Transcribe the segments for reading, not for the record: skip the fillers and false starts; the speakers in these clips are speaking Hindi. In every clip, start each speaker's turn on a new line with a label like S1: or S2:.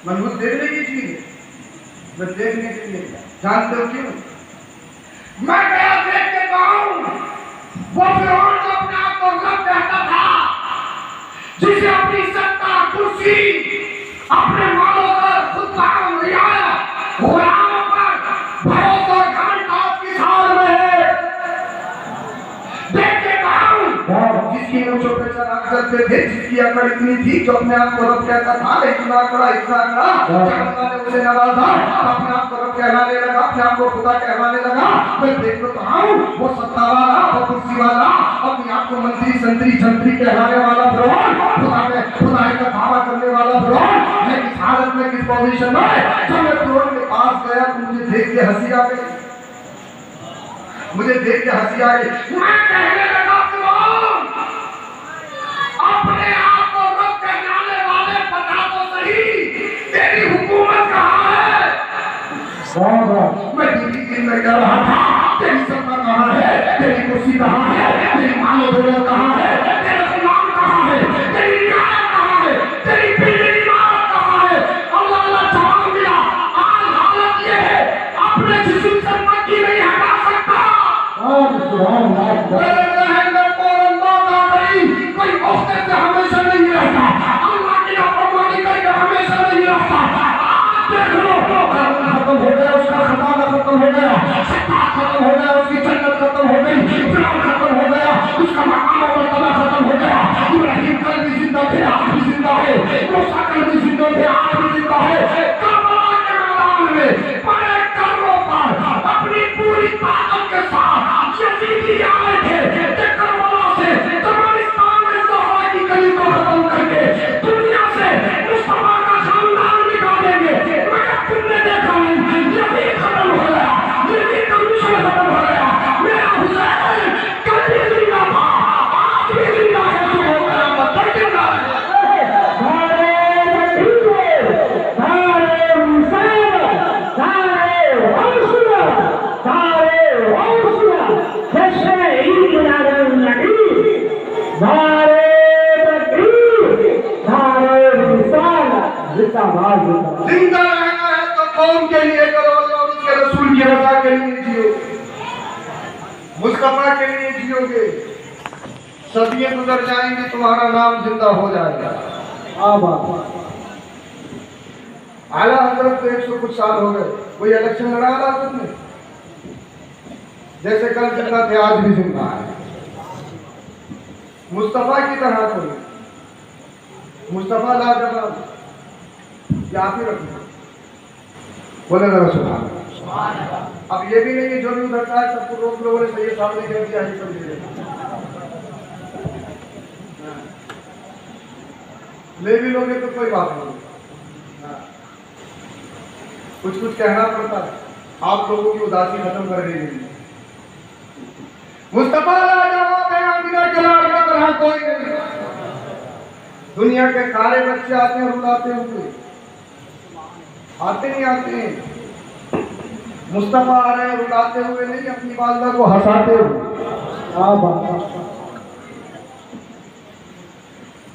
S1: मजबूत देखने की चीज है, मैं देखने के लिए जानते हो क्यों? मैं गया देख के कहूं वो फिरौन जो अपने आप को रब कहता था, जिसे अपनी सत्ता कुर्सी अपने मालों पर खुद काम रियाया गुलामों पर भरोसा और घमंड का उसकी साल में है। देख के कहूं जिसकी ऊंचों पे चढ़ा करते थे, जिसकी अकड़ इतनी थी, जो अपने आप को रब कहता था, इतना अकड़ा जब अल्लाह ने उसे नवाजा, अपने आप को रब कहलाने लगा, अपने आप को खुदा कहलाने लगा। मैं देख तो हूं वो सत्ता वाला, वो कुर्सी वाला, अपने आप को मंत्री संतरी जंत्री कहलाने वाला फिरौन, खुदाई का दावा करने वाला फिरौन, मैं किस हालत में, किस पोजीशन में, जब मैं फिरौन के पास गया तो मुझे देख के हंसी आ गई, मुझे देख के हंसी आ गई। मैं कहने लगा फिरौन, अपने आप को रब कहलाने वाले बता तो सही, तेरी हुकूमत कहाँ है? मैं दिल्ली में कह रहा था, तेरी सत्ता कहाँ है, तेरी कुर्सी कहाँ है, तेरी मालो दौलत कहाँ है, तेरा गुलाम कहाँ है, तेरी रियायत कहाँ है, तेरी बिल्डिंग इमारत कहाँ है? अल्लाह अल्लाह जवाब दिया, आज हालत ये है, अपने जिस्म से मक्खी नहीं हटा सकता। कोई औखते से हमेशा नहीं रहता, अल्लाह की नाफरमानी करके हमेशा नहीं रहता। देख लो, खत्म हो गया, उसका खजाना खत्म हो गया, सत्ता खत्म हो गया, उसकी जन्नत खत्म हो गई, फिरौन खत्म हो गया, उसका मकाम और मर्तबा खत्म हो गया। इब्राहिम कल भी जिंदा थे, आज भी जिंदा है, मूसा कल भी जिंदा थे, आज भी जिंदा है। करबला के मैदान में बड़े कर्रों पर अपनी पूरी ताकत के साथ यजीदी आए थे, करबला से तमाम ज़हरा की गली को खत्म करके दुनिया से मुस्तफा का खानदान मिटा देंगे। मगर तुमने देखा नहीं, यजीद खत्म हो गया, यजीद का मिशन खत्म हो गया, मेरा हुसैन कल भी जिंदा था, आज भी जिंदा है, तो हो गया मतलब जिंदा है। जिंदा रहना है तो कौम के लिए करो, और उसके रसूल की रजा के लिए जियो, मुस्तफा के लिए जियोगे, सदियां गुजर जाएंगी, तुम्हारा नाम जिंदा हो जाएगा। आला हजरत तो 100 कुछ साल हो गए, कोई इलेक्शन लड़ा रहा तुमने, जैसे कल जिंदा थे आज भी जिंदा है। मुस्तफा की तरह कोई, मुस्तफा लाजवाब, क्या ही रखना, बोले जरा सुभान अल्लाह। अब ये भी नहीं कि जो भी उधरता है सबको रोक लो, बोले सही सामने कर दिया है, सब ले भी लोगे तो कोई बात नहीं, कुछ कुछ कहना पड़ता है, आप लोगों की उदासी खत्म कर देंगे। मुस्तफा लाजवाब है, आमिना के लाल का तरह कोई नहीं। दुनिया के सारे बच्चे आते हैं रुलाते हुए, आते नहीं आते, मुस्तफा आ रहे हैं रुलाते हुए नहीं, अपनी वालदा को हंसाते हुए।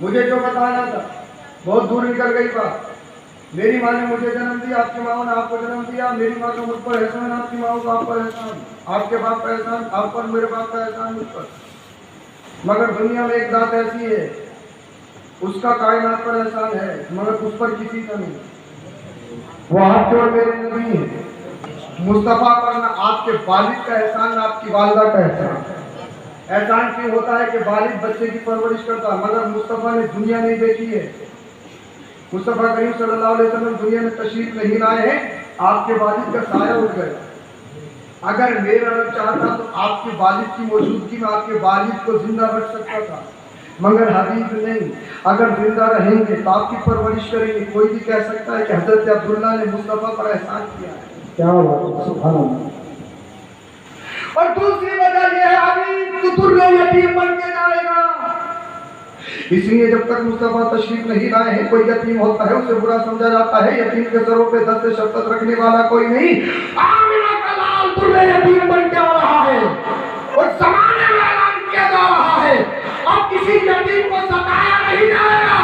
S1: मुझे जो बताना था बहुत दूर निकल गई बात। मेरी माँ ने मुझे जन्म दिया, आपकी माँ ने आपको जन्म दिया, मेरी माँ का मुझ पर एहसान, आपकी माँ का आप पर एहसान, आपके बाप का एहसान आप पर, मेरे बाप का एहसान मुझ पर। मगर दुनिया में एक बात ऐसी है, उसका कायनात पर एहसान है, मगर उस पर किसी का नहीं। वो आपके और मेरे नबी है। मुस्तफा पर ना आपके वालिद का एहसान, ना आपकी वालदा का एहसान। एहसान क्यों होता है कि वालिद बच्चे की परवरिश करता, मगर मुस्तफा ने दुनिया नहीं देखी है। मुस्तफा करीम सल्लल्लाहु अलैहि वसल्लम दुनिया में तशरीफ नहीं लाए हैं, आपके वालिद का साया उठ गया। अगर मेरा रब चाहता तो आपके वालिद की मौजूदगी में आपके वालिद को जिंदा रख सकता था, मगर हबीब नहीं। अगर जिंदा रहेंगे तो आपकी परवरिश करेंगे। कोई भी कह सकता है कि हजरत अब्दुल्ला ने मुस्तफा पर एहसान किया है, क्या बात, सुभान अल्लाह। और दूसरी वजह यह है, हबीब तुतुर्रे यतीम बन के जाएगा। इसलिए जब तक मुस्तफा तशरीफ नहीं लाए हैं, कोई यतीम होता है उसे बुरा समझा जाता है। यतीम के सरों पे दस्त शफ़क़त रखने वाला कोई नहीं। आमिना का लाल तुर्रे यतीम बन के आ रहा है और ज़माने में ऐलान किया जा रहा है, अब किसी यतीम को सताया नहीं जाएगा।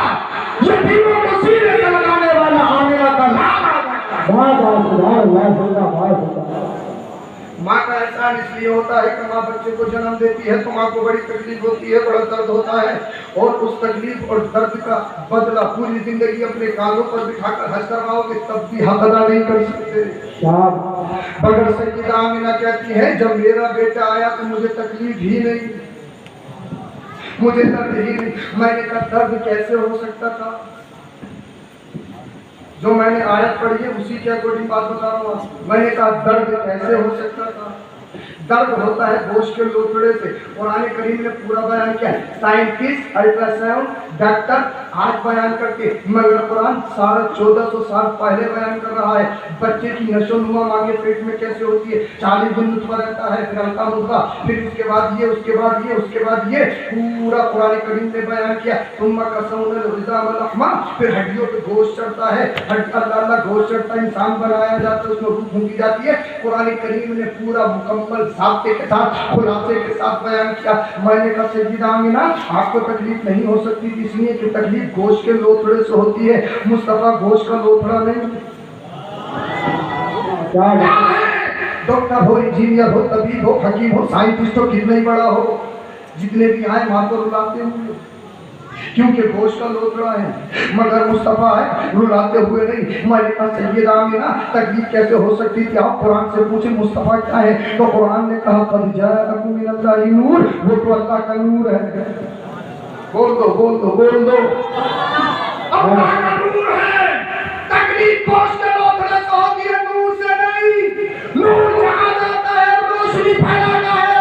S1: यतीमों को सीने से लगाने वाला आमिना का
S2: माँ का आशीर्वाद अल्लाह से होता है।
S1: माँ का एहसान इसलिए होता है कि माँ बच्चे को जन्म देती है तो माँ को बड़ी तकलीफ होती है, बड़ा दर्द होता है, और उस तकलीफ और दर्द का बदला पूरी जिंदगी अपने कानों पर बिठाकर हंस करवाओगे तब भी हक अदा नहीं कर सकते। बगैर सैयदा आमिना कहती है जब मेरा बेटा आया तो मुझे तकलीफ ही नहीं, मुझे दर्द ही नहीं। मैंने कहा दर्द कैसे हो सकता था? जो मैंने आयत पढ़ी है उसी के अकॉर्डिंग बात बता रहा हूँ। मैंने कहा दर्द कैसे हो सकता था? दर्द होता है गोश्त के लोथड़े से। कुरान करीम ने पूरा बयान किया है। साइंटिस्ट, अल्ट्रासाउंड, डॉक्टर आज बयान करके, मगर कुरान 1450 साल पहले बयान कर रहा है बच्चे की नशोनुमा मांगे पेट में कैसे होती है। 40 दिन नुतफा रहता है, फिर हल्का मुद्दा, फिर उसके बाद ये, उसके बाद ये, उसके बाद ये, पूरा कुरान करीम ने बयान किया। तुम्मा कसौनल रिज़ाम लहमा, फिर हड्डियों पे गोश्त चढ़ता है, अल्लाह गोश्त चढ़ता है, इंसान बनाया जाता है, उसमें रूह फूंकी जाती है। कुरान करीम ने पूरा मुकम्मल ज़ाब्ते के साथ, खुलासे के साथ बयान किया। मैंने कहा सैयदा आमिना आपको तकलीफ नहीं हो सकती थी, इसलिए कि तकलीफ गोश्त के लोथड़े से होती है। मुस्तफा गोश्त का लोथड़ा नहीं। डॉक्टर हो, इंजीनियर हो, तबीब हो, हकीम हो, साइंटिस्ट हो, कितना ही बड़ा हो, जितने भी आए माँ को रुलाते होंगे क्योंकि गोश्त का लोथड़ा है, मगर मुस्तफा है रुलाते हुए नहीं। मैंने कहा सैयदा आमिना तकलीफ कैसे हो सकती थी? आप कुरान से पूछे मुस्तफा क्या है, तो कुरान ने कहा कद जाअकुम मिनल्लाहि नूर, वो तो अल्लाह का नूर है। बोल दो, बोल दो, बोल दो, अल्लाह का नूर है। तकलीफ गोश्त के लोथड़े से होती है, नूर से नहीं। नूर जहाँ जाता है रोशनी फैलाता है।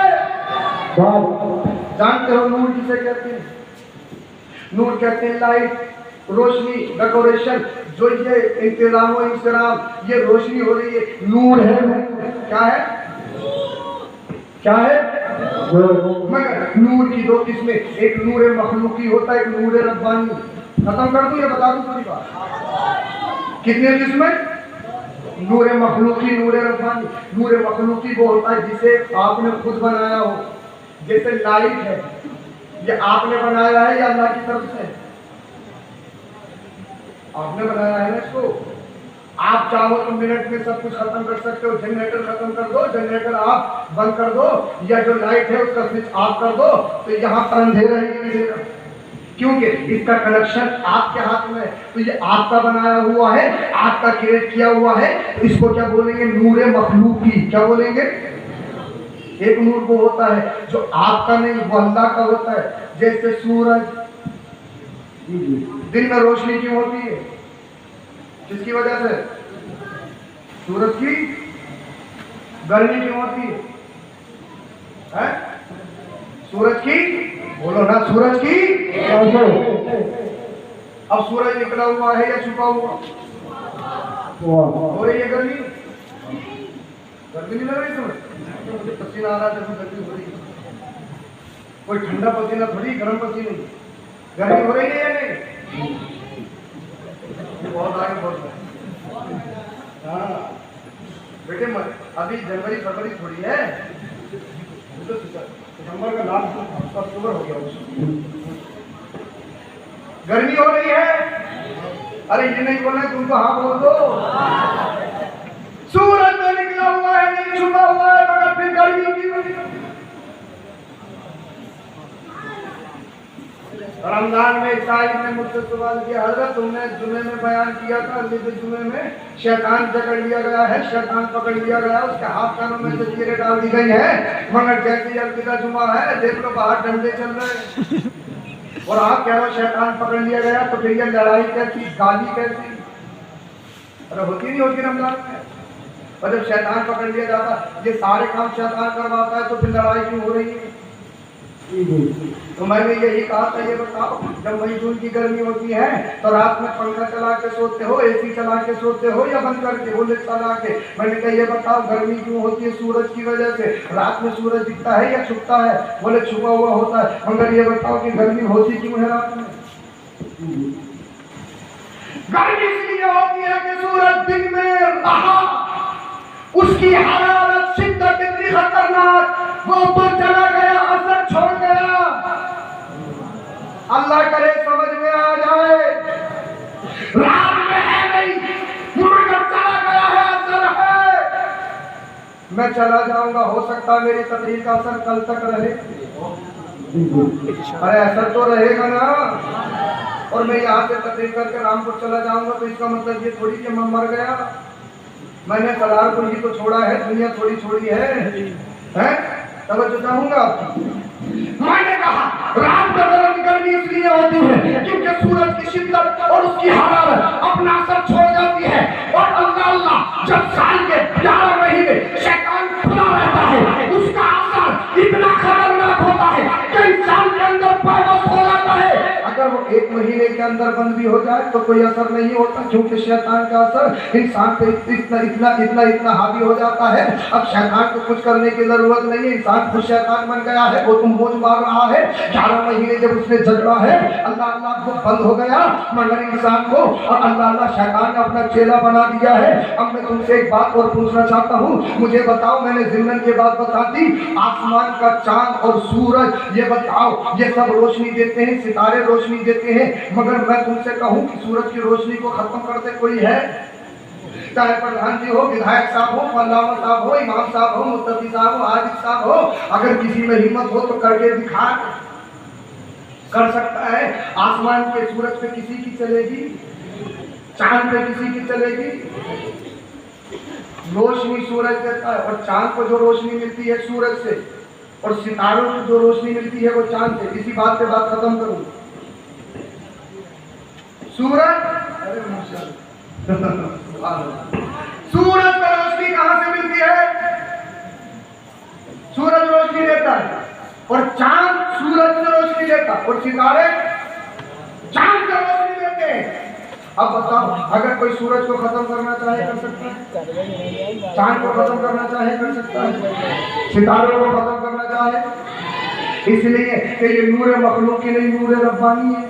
S1: जानते हो नूर किसे कहते हैं? नूर कहते हैं लाइट, रोशनी, डेकोरेशन, जो ये इंतजाम और इंतजाम, ये रोशनी हो रही है, नूर है। क्या है? क्या है? मगर नूर की दो किस्में, एक नूर मखलूकी होता है, एक नूर रब्बानी। खत्म कर दूं या बता दूं पूरी बात? कितने किस्में? नूर मखलूकी, नूर रब्बानी। नूर मखलूकी वो होता है जिसे आपने खुद बनाया हो, जैसे लाइट है, ये आपने बनाया है या अल्लाह की तरफ से? आपने बनाया है ना इसको। आप चाहो तो मिनट में सब कुछ खत्म कर सकते हो। जनरेटर खत्म कर दो, जनरेटर आप बंद कर दो, या जो लाइट है उसका स्विच ऑफ कर दो, तो यहाँ पर अंधेरा ही नहीं देगा, क्योंकि इसका कनेक्शन आपके हाथ में है। तो ये आपका बनाया हुआ है, आपका क्रिएट किया हुआ है। इसको क्या बोलेंगे? नूरे मखलूकी। क्या बोलेंगे? एक नूर वो होता है जो आपका नहीं, वो अल्लाह का होता है। जैसे सूरज, दिन में रोशनी क्यों होती है? किसकी वजह से? सूरज की। गर्मी क्यों होती है? सूरज की। बोलो ना, सूरज की। अब सूरज निकला हुआ है या छुपा हुआ? हो रही है गर्मी? गर्मी नहीं लग रही तुम्हें? मुझे पसीना आ रहा है, जब गर्मी हो रही है। कोई ठंडा पसीना थोड़ी, गर्म पसीना। गर्मी हो रही है या नहीं? बहुत आगे बहुत है। हाँ बेटे, अभी जनवरी फरवरी थोड़ी है, तो सितंबर का लास्ट अक्टूबर हो गया। गर्मी हो रही है। अरे ये नहीं बोलना तुमको, हाँ बोल दो। सूरज में निकला हुआ है, नहीं छुपा हुआ है, मगर फिर गर्मी की वजह। रमजान में साहिब ने मुझसे सवाल किया, हजरत तुमने जुमे में बयान किया था, जुमे में शैतान पकड़ लिया गया है, शैतान पकड़ लिया गया, उसके हाथ कानों में से चीरें डाल दी गई है, मगर जैसे अलविदा जुमा है देख लो बाहर डंडे चल रहे हैं, और आप कह रहे हो शैतान पकड़ लिया गया, तो फिर ये लड़ाई कैसी, गाली कैसी? अरे होती नहीं होती रमजान में? और जब शैतान पकड़ लिया जाता, ये सारे काम शैतान करवाता है, तो फिर लड़ाई क्यों हो रही है? तो मैंने यही कहा था, ये बताओ जब मई जून की गर्मी होती है तो रात में पंखा चला के सोते हो, एसी चला के सोते हो या बंद करके, बोले चला के? मैंने कहा ये बताओ गर्मी क्यों होती है? सूरज की वजह से। रात में सूरज दिखता है या छुपता है? बोले छुपा हुआ होता है। मगर ये बताओ कि गर्मी होती क्यों है रात में? गर्मी इसलिए होती है कि सूरज दिन में रहा, उसकी हरारत शिद्दत इतनी खतरनाक, वो ऊपर चला गया, असर छोड़ गया। अल्लाह करे समझ में आ जाए। रात में है नहीं, मगर चला गया मैं चला जाऊंगा, हो सकता है मेरी तकरीर का असर कल तक रहे। अरे असर तो रहेगा ना। और मैं यहाँ से तकरीर करके रामपुर चला जाऊंगा तो इसका मतलब ये थोड़ी कि मैं मर गया। मैंने सलारपुर ही तो छोड़ा है, दुनिया थोड़ी छोड़ी है? तवज्जो चाहूंगा आपकी। मैंने कहा रात में गर्मी इसलिए होती है क्योंकि सूरज की शिद्दत और उसकी हरारत अपना असर छोड़ जाती है। और अल्लाह जब साल के 11 महीने शैतान खुला रहता है, उसका असर इतना खतरनाक होता है कि इंसान के अंदर पावस हो जाता है। अगर वो 1 महीने के अंदर बंद भी हो जाए तो कोई असर नहीं होता, क्योंकि शैतान का असर इंसान पे इतना हावी हो जाता है। अब शैतान को कुछ करने की जरूरत नहीं है, इंसान खुद शैतान बन गया है। वो तुम मौज मार रहा है। 11 महीने जब उसने झगड़ा है, अल्लाह अल्लाह को बंद हो गया मगर इंसान को, और अल्लाह अल्लाह शैतान ने अपना चेला बना दिया है। अब मैं तुमसे एक बात और पूछना चाहता हूँ, मुझे बताओ, मैंने ज़िम्मन की बात बता दी, आसमान का चांद और सूरज, ये बताओ, ये सब रोशनी देते हैं, सितारे रोशनी देते हैं, मगर मैं तुमसे कहूँ कि सूरज की रोशनी को खत्म करते कोई है? चाहे प्रधान जी हो, विधायक साहब हो, अल्लामा साहब हो, इमाम साहब हो, मुफ्ती साहब हो, आदिल साहब हो, अगर किसी में हिम्मत हो तो करके दिखा। कर सकता है? आसमान के सूरज पे किसी की चलेगी? चांद पे किसी की चलेगी? रोशनी सूरज देता है, और चांद को जो रोशनी मिलती है सूरज से, और सितारों को जो रोशनी मिलती है वो चांद से। इसी बात पे बात खत्म करूं। सूरज, अरे सूरज को रोशनी कहां से मिलती है? सूरज रोशनी देता है, और चांद सूरज से रोशनी देता है, और सितारे चांद से रोशनी देते हैं। अब बताओ, अगर कोई सूरज को खत्म करना चाहे कर सकता है? चांद को खत्म करना चाहे कर सकता है? सितारों को खत्म करना चाहे? इसलिए कि ये नूर मखलूक की नहीं, नूर रब्बानी है।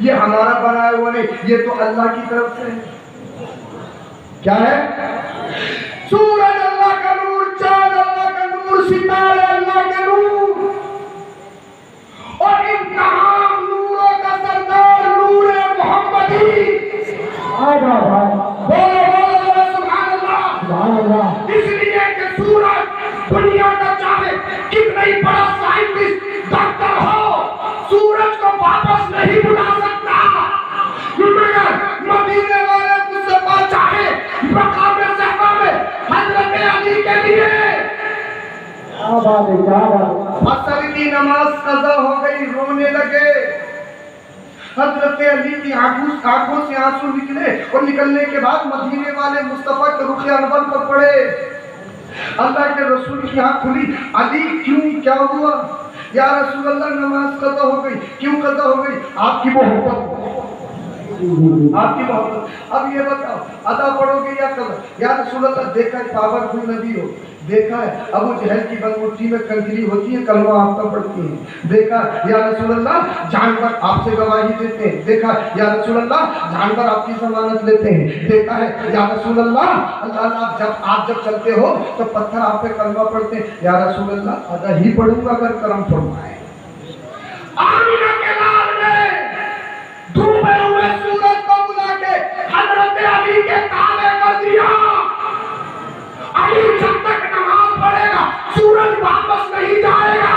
S1: ये हमारा बनाया हुआ नहीं, ये तो अल्लाह की तरफ से है। क्या है? सूरज अल्लाह का नूर, चांद अल्लाह का नूर, सितारे अल्लाह के नूर, और इन तमाम नूरों का सरदार नूर मोहम्मदी। बोलो सुभान अल्लाह। इसलिए कि सूरज दुनिया का चाहे कितना ही बड़ा साइंटिस्ट डॉक्टर हो, सूरज को वापस नहीं बुला सकता। मगर मदीने वाले मुस्तफा चाहे मकाम सहबा में हजरत अली के लिए असर की नमाज कज़ा हो गई, रोने लगे। हजरत अली की आंखों से आंसू निकले, और निकलने के बाद मदीने वाले मुस्तफा के रुख अनवर पर पड़े। अल्लाह के रसूल की आंख खुली। अली क्यों, क्या हुआ? या रसूल अल्लाह, नमाज कज़ा हो गई। क्यों कज़ा हो गई? आपकी मोहब्बत, आपकी मोहब्बत। अब ये बताओ, अदा पढ़ोगे या कज़ा? या रसूल अल्लाह, देखा है पावरफुल नबी हो, देखा है अबू जहल की बदमुट्ठी में कंकरी होती है, कलमा आपका पढ़ती है। देखा या रसूल अल्लाह, जानवर आपसे गवाही देते हैं। देखा या रसूल अल्लाह, जानवर आपकी जमानत लेते हैं। देखा है या रसूल अल्लाह, अल्लाह आप जब चलते हो तो पत्थर आप पे कलमा पढ़ते हैं। या रसूल अल्लाह, अदा ही पढ़ूंगा अगर करम फरमाए। आमिना के लाल ने डूबे हुए सूरज को बुला के हजरत अली के ताबे कर दिया। अली जब तक नमाज पढ़ेगा सूरज वापस नहीं जाएगा।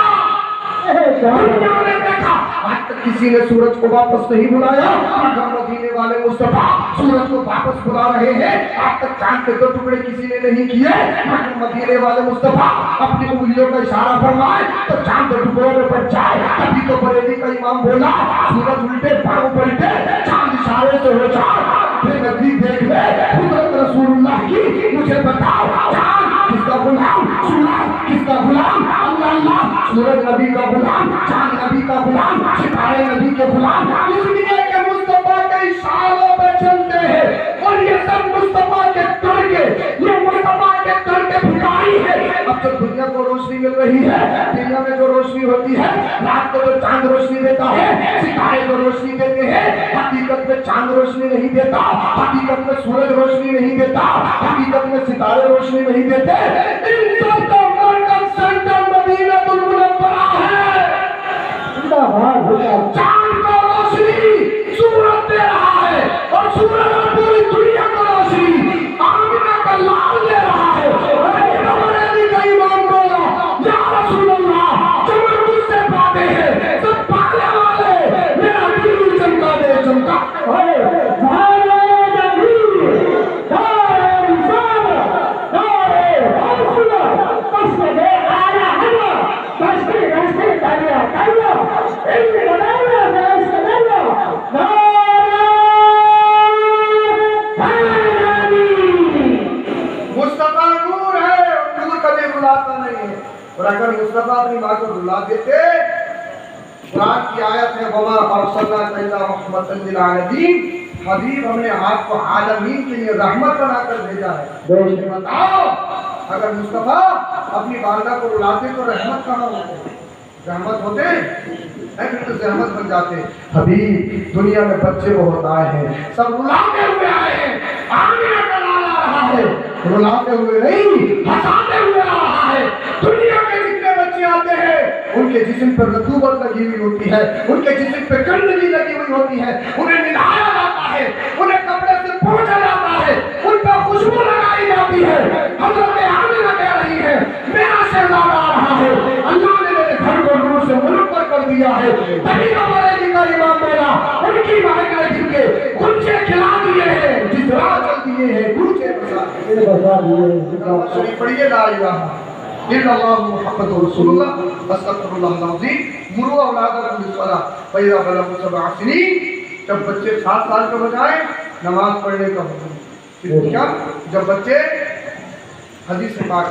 S1: दुनिया ने देखा आज तक किसी ने सूरज को वापस नहीं बुलाया, मगर मदीने वाले मुस्तफा सूरज को वापस बुला रहे हैं। आज तक चांद के 2 टुकड़े किसी ने नहीं किए, मगर मदीने वाले मुस्तफा अपनी उंगलियों का इशारा फरमाए तो चांद 2 टुकड़ों में बच जाए। तभी तो बरेली का इमाम बोला, सूरज उल्टे पांव पलटे, चांद इशारे से हो जाए, फिर नबी देख ले हुज़रत रसूलुल्लाह की। मुझे बताओ, चांद किसका गुलाम? सूरज किसका गुलाम? अल्लाह। सूरज नबी का गुलाम, चांद नबी का गुलाम, सितारे नबी के गुलाम। इसलिए कि मुस्तफा के इशारों पे चलते हैं, और ये सब मुस्तफा के तड़के, ये मुस्तफा के तड़के भिखारी है। अब जब दुनिया को रोशनी मिल रही है, दुनिया में जो रोशनी होती है, रात को जो चांद रोशनी देता है, सितारे को रोशनी देते हैं। हकीकत में चांद रोशनी नहीं देता, हकीकत में सूरज रोशनी नहीं देता, हकीकत में सितारे रोशनी नहीं देते। इन सब का मरकज सेंटर मदीनतुल मुनव्वरा है। चांद को रोशनी सूरज दे रहा है, और सूरज पूरी दुनिया को रोशनी आमिना का लाल दे रहा है। अगर मुस्तफा अपनी माँ को रुला देते, कुरान की आयत है वमा अरसलनाका इल्ला रहमतन लिल आलमीन, हबीब हमने आपको आलमीन के लिए रहमत बनाकर भेजा है। बताओ अगर मुस्तफा अपनी वालदा को रुलाते तो रहमत कहाँ होते? रहमत होते फिर तो रहमत बन जाते। हबीब दुनिया में बच्चे बहुत आए हैं, सब रुलाते हुए आए हैं, आमिना का लाला आ रहा है, रुलाते हुए नहीं हंसाते हुए आ रहा है। दुनिया के जितने बच्चे आते हैं उनके जिस्म पर रतूबत लगी हुई होती है, उनके जिस्म पे गंदगी लगी हुई होती है, उन्हें नहलाया जाता है, उन्हें कपड़े से पोंछा जाता है, उन पर खुशबू लगाई जाती है। हज़रत आमिना कह रही है मेरा शहजादा आ रहा है, अल्लाह ने मेरे घर को नूर से मुनव्वर कर दिया है। तभी हमारे का इमाम बोला उनकी महक जिनके गुंजे खिला दिए हैं, जिस राह चल दिए हैं गुंजे बसा दिए। पढ़िए ला इलाहा इल्लल्लाह मुहम्मदुर रसूलुल्लाह अस्तगफिरुल्लाह अज़ीम। मुरू औलादकुम बिस्सलाह फइज़ा बलगू सबअ सिनीन, जब बच्चे 7 साल के हो जाए नमाज पढ़ने का हुक्म। क्या? जब बच्चे हदीस पाक